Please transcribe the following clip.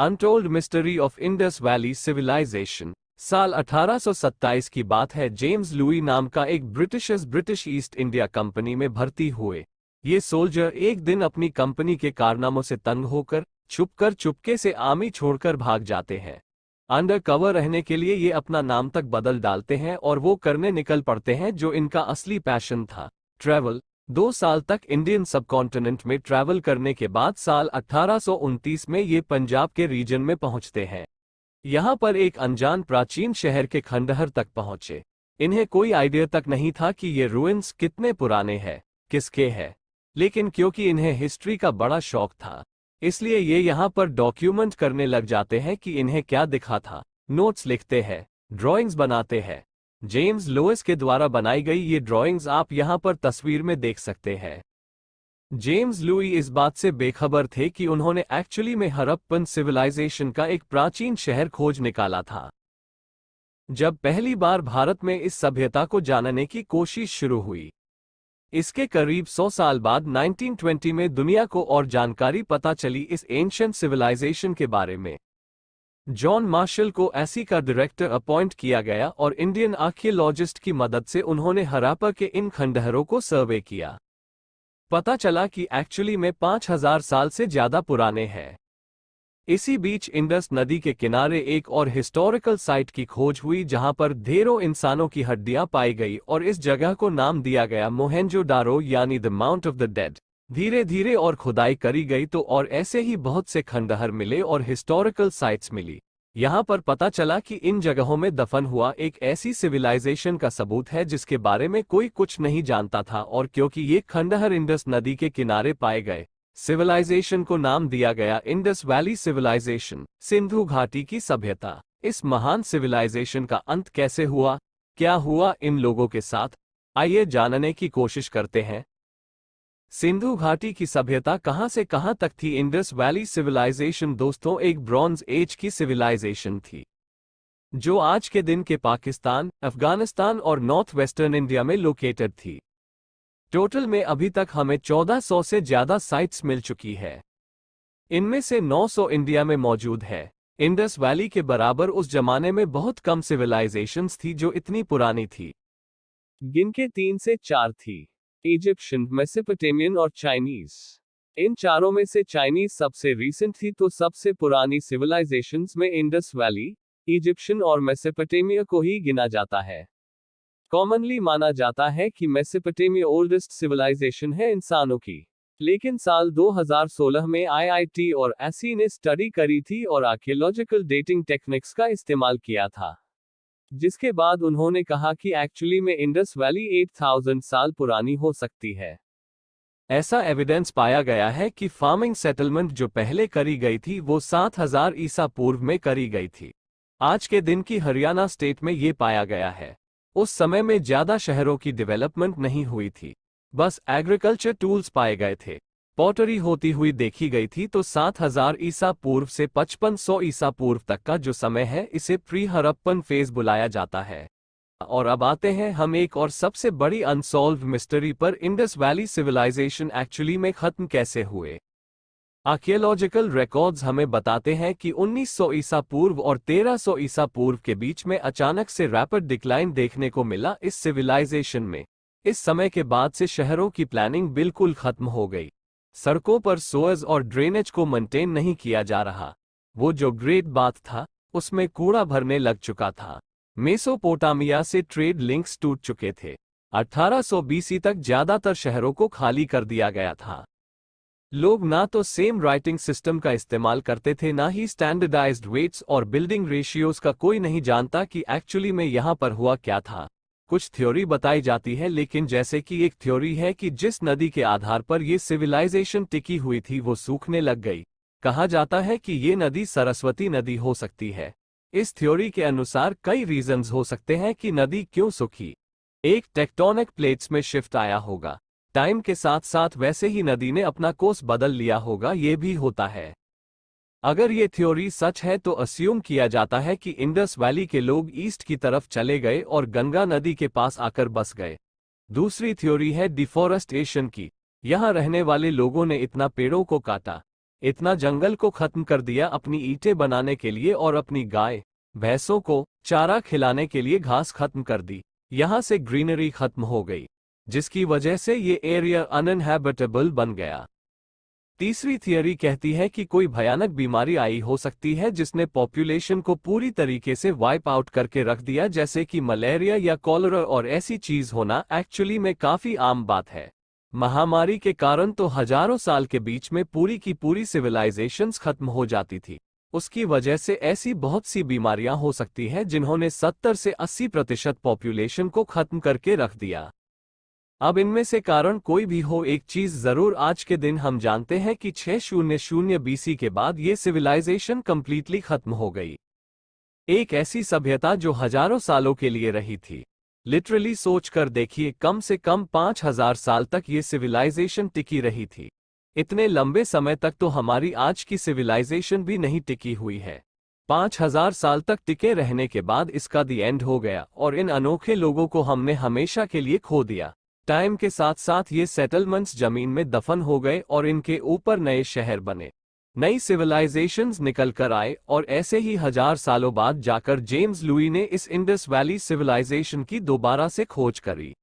Untold mystery of Indus Valley civilisation. साल 1827 की बात है। जेम्स लुई नाम का एक ब्रिटिश ईस्ट इंडिया कंपनी में भर्ती हुए। ये सोल्जर एक दिन अपनी कंपनी के कारनामों से तंग होकर चुपके से आर्मी छोड़कर भाग जाते हैं। अंडर कवर रहने के लिए ये अपना नाम तक बदल डालते हैं और वो करने निकल पड़ते हैं जो इनका असली पैशन था, ट्रैवल। 2 साल तक इंडियन सबकॉन्टिनेंट में ट्रैवल करने के बाद साल 1829 में ये पंजाब के रीजन में पहुंचते हैं। यहाँ पर एक अनजान प्राचीन शहर के खंडहर तक पहुंचे। इन्हें कोई आइडिया तक नहीं था कि ये रुइंस कितने पुराने हैं, किसके हैं। लेकिन क्योंकि इन्हें हिस्ट्री का बड़ा शौक था, इसलिए ये यहाँ पर डॉक्यूमेंट करने लग जाते हैं कि इन्हें क्या दिखा था। नोट्स लिखते हैं, ड्राइंग्स बनाते हैं। जेम्स लोइस के द्वारा बनाई गई ये ड्राइंग्स आप यहाँ पर तस्वीर में देख सकते हैं। जेम्स लुई इस बात से बेखबर थे कि उन्होंने एक्चुअली में हड़प्पन सिविलाइजेशन का एक प्राचीन शहर खोज निकाला था। जब पहली बार भारत में इस सभ्यता को जानने की कोशिश शुरू हुई, इसके करीब 100 साल बाद 1920 में दुनिया को और जानकारी पता चली इस एंशिएंट सिविलाइजेशन के बारे में। जॉन मार्शल को एसी का डायरेक्टर अपॉइंट किया गया और इंडियन आर्कियोलॉजिस्ट की मदद से उन्होंने हड़प्पा के इन खंडहरों को सर्वे किया। पता चला कि एक्चुअली में 5000 साल से ज्यादा पुराने हैं। इसी बीच इंडस नदी के किनारे एक और हिस्टोरिकल साइट की खोज हुई जहां पर ढेरों इंसानों की हड्डियां पाई गई और इस जगह को नाम दिया गया मोहेंजोदारो यानी the mount of the dead. धीरे धीरे और खुदाई करी गई तो और ऐसे ही बहुत से खंडहर मिले और हिस्टोरिकल साइट्स मिली। यहाँ पर पता चला कि इन जगहों में दफन हुआ एक ऐसी सिविलाइजेशन का सबूत है जिसके बारे में कोई कुछ नहीं जानता था, और क्योंकि ये खंडहर इंडस नदी के किनारे पाए गए, सिविलाइजेशन को नाम दिया गया इंडस वैली सिविलाइजेशन, सिंधु घाटी की सभ्यता। इस महान सिविलाइजेशन का अंत कैसे हुआ, क्या हुआ इन लोगों के साथ, आइए जानने की कोशिश करते हैं। सिंधु घाटी की सभ्यता कहां से कहां तक थी। इंडस वैली सिविलाइजेशन दोस्तों एक ब्रॉन्ज एज की सिविलाइजेशन थी जो आज के दिन के पाकिस्तान, अफगानिस्तान और नॉर्थ वेस्टर्न इंडिया में लोकेटेड थी। टोटल में अभी तक हमें 1400 से ज्यादा साइट्स मिल चुकी है। इनमें से 900 इंडिया में मौजूद है। इंडस वैली के बराबर उस जमाने में बहुत कम सिविलाइजेशंस थी जो इतनी पुरानी थी। गिनके 3 से 4 थी, इजिप्शियन, मेसोपोटामियन और चाइनीज। इन चारों में से चाइनीज सबसे रीसेंट थी, तो सबसे पुरानी सिविलाइजेशंस में इंडस वैली, इजिप्शियन और मेसोपोटामिया को ही गिना जाता है। कॉमनली माना जाता है कि मेसोपोटामिया ओल्डेस्ट सिविलाइजेशन है इंसानों की, लेकिन साल 2016 में आईआईटी और एसी ने स्टडी करी थी और आर्कियोलॉजिकल डेटिंग टेक्निक्स का इस्तेमाल किया था, जिसके बाद उन्होंने कहा कि एक्चुअली में इंडस वैली 8000 साल पुरानी हो सकती है। ऐसा एविडेंस पाया गया है कि फार्मिंग सेटलमेंट जो पहले करी गई थी वो 7000 ईसा पूर्व में करी गई थी। आज के दिन की हरियाणा स्टेट में ये पाया गया है। उस समय में ज्यादा शहरों की डेवलपमेंट नहीं हुई थी, बस एग्रीकल्चर टूल्स पाए गए थे। पॉटरी होती हुई देखी गई थी, तो 7000 ईसा पूर्व से 5500 ईसा पूर्व तक का जो समय है इसे प्री हड़प्पन फेज बुलाया जाता है। और अब आते हैं हम एक और सबसे बड़ी अनसॉल्व्ड मिस्ट्री पर, इंडस वैली सिविलाइजेशन एक्चुअली में खत्म कैसे हुए। आर्कियोलॉजिकल रिकॉर्ड्स हमें बताते हैं कि 1900 ईसा पूर्व और 1300 ईसा पूर्व के बीच में अचानक से रैपिड डिक्लाइन देखने को मिला इस सिविलाइजेशन में। इस समय के बाद से शहरों की प्लानिंग बिल्कुल खत्म हो गई। सड़कों पर सोएज और ड्रेनेज को मेंटेन नहीं किया जा रहा। वो जो ग्रेट बाथ था उसमें कूड़ा भरने लग चुका था। मेसोपोटामिया से ट्रेड लिंक्स टूट चुके थे। 1800 बीसी तक ज्यादातर शहरों को खाली कर दिया गया था। लोग ना तो सेम राइटिंग सिस्टम का इस्तेमाल करते थे, ना ही स्टैंडर्डाइज्ड वेट्स और बिल्डिंग रेशियोज का कोई नहीं जानता कि एक्चुअली में यहाँ पर हुआ क्या था। कुछ थ्योरी बताई जाती है, लेकिन जैसे कि एक थ्योरी है कि जिस नदी के आधार पर ये सिविलाइजेशन टिकी हुई थी वो सूखने लग गई। कहा जाता है कि ये नदी सरस्वती नदी हो सकती है। इस थ्योरी के अनुसार कई रीजंस हो सकते हैं कि नदी क्यों सूखी। एक, टेक्टोनिक प्लेट्स में शिफ्ट आया होगा। टाइम के साथ साथ वैसे ही नदी ने अपना कोर्स बदल लिया होगा, ये भी होता है। अगर ये थ्योरी सच है तो अस्यूम किया जाता है कि इंडस वैली के लोग ईस्ट की तरफ चले गए और गंगा नदी के पास आकर बस गए। दूसरी थ्योरी है डिफॉरेस्टेशन की। यहाँ रहने वाले लोगों ने इतना पेड़ों को काटा, इतना जंगल को खत्म कर दिया अपनी ईंटें बनाने के लिए और अपनी गाय भैंसों को चारा खिलाने के लिए घास खत्म कर दी। यहाँ से ग्रीनरी खत्म हो गई, जिसकी वजह से ये एरिया अनइनहैबिटेबल बन गया। तीसरी थियरी कहती है कि कोई भयानक बीमारी आई हो सकती है जिसने पॉपुलेशन को पूरी तरीके से वाइप आउट करके रख दिया, जैसे कि मलेरिया या कॉलरा, और ऐसी चीज होना एक्चुअली में काफी आम बात है। महामारी के कारण तो हजारों साल के बीच में पूरी की पूरी सिविलाइजेशंस खत्म हो जाती थी। उसकी वजह से ऐसी बहुत सी बीमारियां हो सकती हैं जिन्होंने 70 से 80% पॉपुलेशन को खत्म करके रख दिया। अब इनमें से कारण कोई भी हो, एक चीज जरूर आज के दिन हम जानते हैं कि 600 BC के बाद ये सिविलाइजेशन कंप्लीटली खत्म हो गई। एक ऐसी सभ्यता जो हजारों सालों के लिए रही थी। लिटरली सोच कर देखिए, कम से कम 5000 साल तक ये सिविलाइजेशन टिकी रही थी। इतने लंबे समय तक तो हमारी आज की सिविलाइजेशन भी नहीं टिकी हुई है। 5000 साल तक टिके रहने के बाद इसका दी एंड हो गया और इन अनोखे लोगों को हमने हमेशा के लिए खो दिया। टाइम के साथ साथ ये सेटलमेंट्स जमीन में दफन हो गए और इनके ऊपर नए शहर बने, नई सिविलाइजेशंस निकल कर आए, और ऐसे ही 1000 सालों बाद जाकर जेम्स लुई ने इस इंडस वैली सिविलाइजेशन की दोबारा से खोज करी।